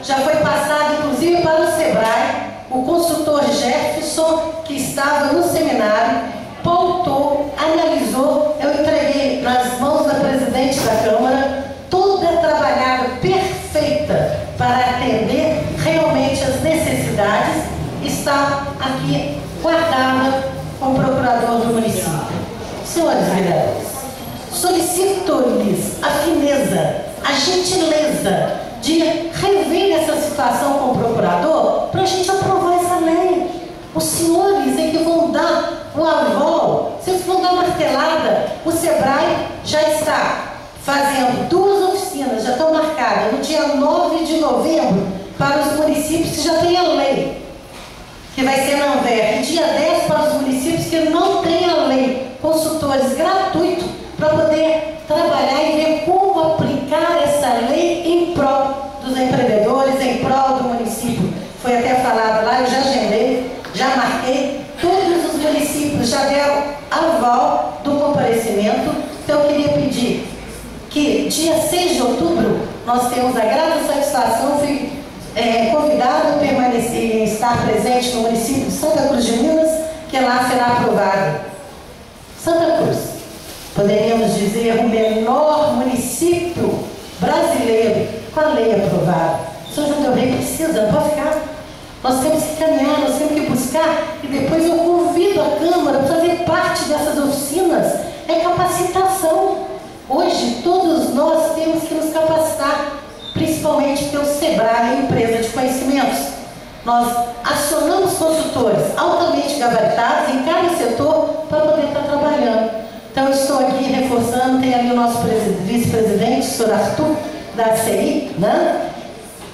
Já foi passado, inclusive, para o SEBRAE, o consultor Jefferson, que estava no seminário, pautou, analisou, eu entreguei nas mãos da presidente da Câmara, toda trabalhada perfeita para atender realmente as necessidades, está aqui guardada com o procurador do município. Senhores vereadores, solicito-lhes a fineza, a gentileza de rever essa situação com o procurador para a gente aprovar essa lei. Os senhores é que vão dar o aval, vocês vão dar martelada. O SEBRAE já está fazendo 2 oficinas, já estão marcadas no dia 9 de novembro para os municípios que já têm a lei, que vai ser na Anver, e dia 10 para os municípios que não têm a lei, consultores gratuitos para poder trabalhar e ver como aplicar essa lei em prol dos empreendedores, em prol do município. Foi até falado lá, eu já agendei, já marquei, todos os municípios já deram aval do comparecimento. Então eu queria pedir que dia 6 de outubro nós temos a grata satisfação, fui convidado a permanecer e estar presente no município de Santa Cruz de Minas, que lá será aprovado. Santa Cruz, poderíamos dizer, o menor município brasileiro com a lei aprovada. São João del Rei precisa, não pode ficar. Nós temos que caminhar, nós temos que buscar, e depois eu convido a Câmara para fazer parte dessas oficinas. É capacitação. Hoje, todos nós temos que nos capacitar, principalmente porque o SEBRAE é uma empresa de conhecimentos. Nós acionamos consultores altamente gabaritados em cada setor para poder estar trabalhando. Então, eu estou aqui reforçando, tem ali o nosso vice-presidente, o senhor Arthur, da ACI, né?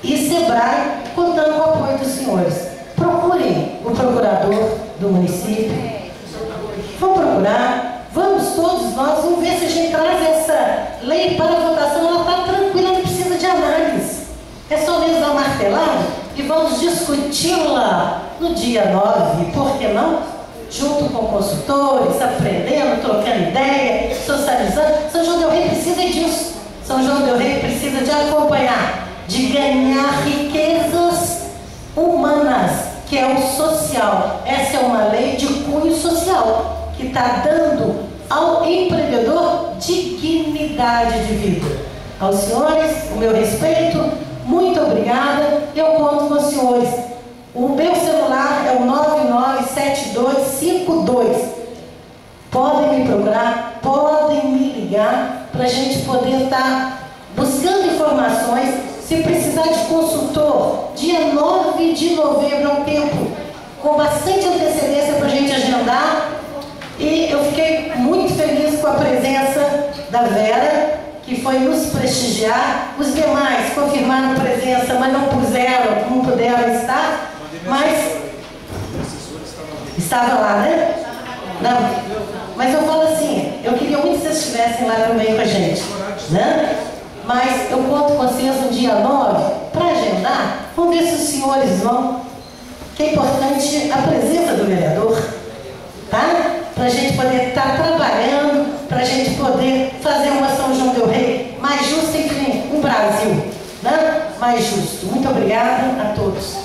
E SEBRAE, contando com o apoio dos senhores. Procurem o procurador do município. Vamos procurar, vamos todos nós, vamos ver se a gente traz essa lei para a votação. Ela está tranquila, não precisa de análise. É só mesmo dar uma martelada e vamos discuti-la no dia 9, por que não? Junto com consultores, aprendendo, trocando ideia, socializando. São João del Rei precisa disso. São João del Rei precisa de acompanhar, de ganhar riquezas humanas, que é o social. Essa é uma lei de cunho social, que está dando ao empreendedor dignidade de vida. Aos senhores, o meu respeito, muito obrigada. Eu conto com os senhores. O meu celular é o 997252. Podem me procurar, podem me ligar para a gente poder estar buscando informações. Se precisar de consultor, dia 9 de novembro é um tempo com bastante antecedência para a gente agendar. E eu fiquei muito feliz com a presença da Vera, que foi nos prestigiar. Os demais confirmaram presença, mas não puderam estar. Mas estava lá, né? Não. Mas eu falo assim, eu queria muito que vocês estivessem lá também com a gente, né? Mas eu conto com vocês no dia 9 para agendar. Vamos ver se os senhores vão, que é importante a presença do vereador, tá? Para a gente poder estar trabalhando, para a gente poder fazer uma São João del Rei mais justa e um Brasil, né? Mais justo. Muito obrigada a todos.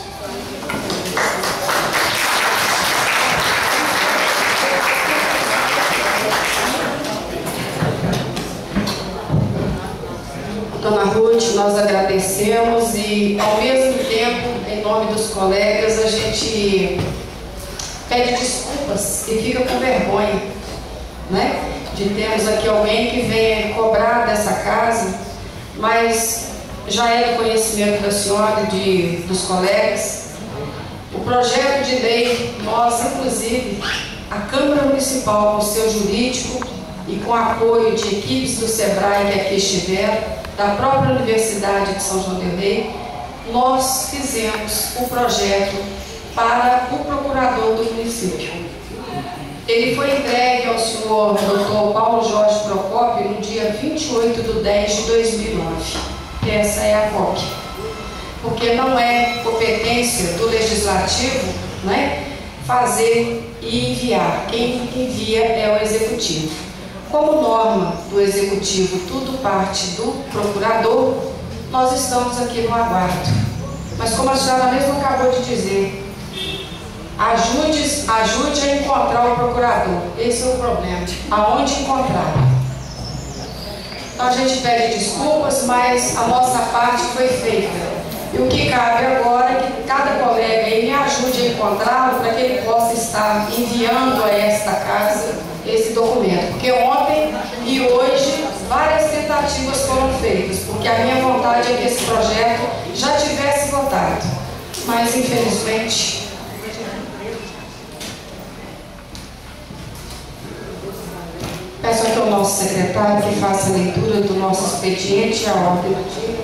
Dona Ruth, nós agradecemos e, ao mesmo tempo, em nome dos colegas, a gente pede desculpas e fica com vergonha, né? De termos aqui alguém que venha cobrar dessa casa, mas já é do conhecimento da senhora e dos colegas. O projeto de lei, nós, inclusive, a Câmara Municipal, com o seu jurídico e com apoio de equipes do SEBRAE que aqui estiveram, da própria Universidade de São João del Rei, nós fizemos um projeto para o procurador do município. Ele foi entregue ao senhor Dr. Paulo Jorge Procópio no dia 28/10/2009. Essa é a cópia. Porque não é competência do Legislativo, né, fazer e enviar. Quem envia é o Executivo. Como norma do Executivo, tudo parte do procurador, nós estamos aqui no aguardo. Mas como a senhora mesmo acabou de dizer, ajude a encontrar o procurador. Esse é o problema. Aonde encontrar? Então a gente pede desculpas, mas a nossa parte foi feita. E o que cabe agora é que cada colega aí me ajude a encontrá-lo para que ele possa estar enviando a esta casa esse documento. Porque ontem e hoje várias tentativas foram feitas, porque a minha vontade é que esse projeto já tivesse votado. Mas infelizmente... Peço aqui ao nosso secretário que faça a leitura do nosso expediente e a ordem do dia.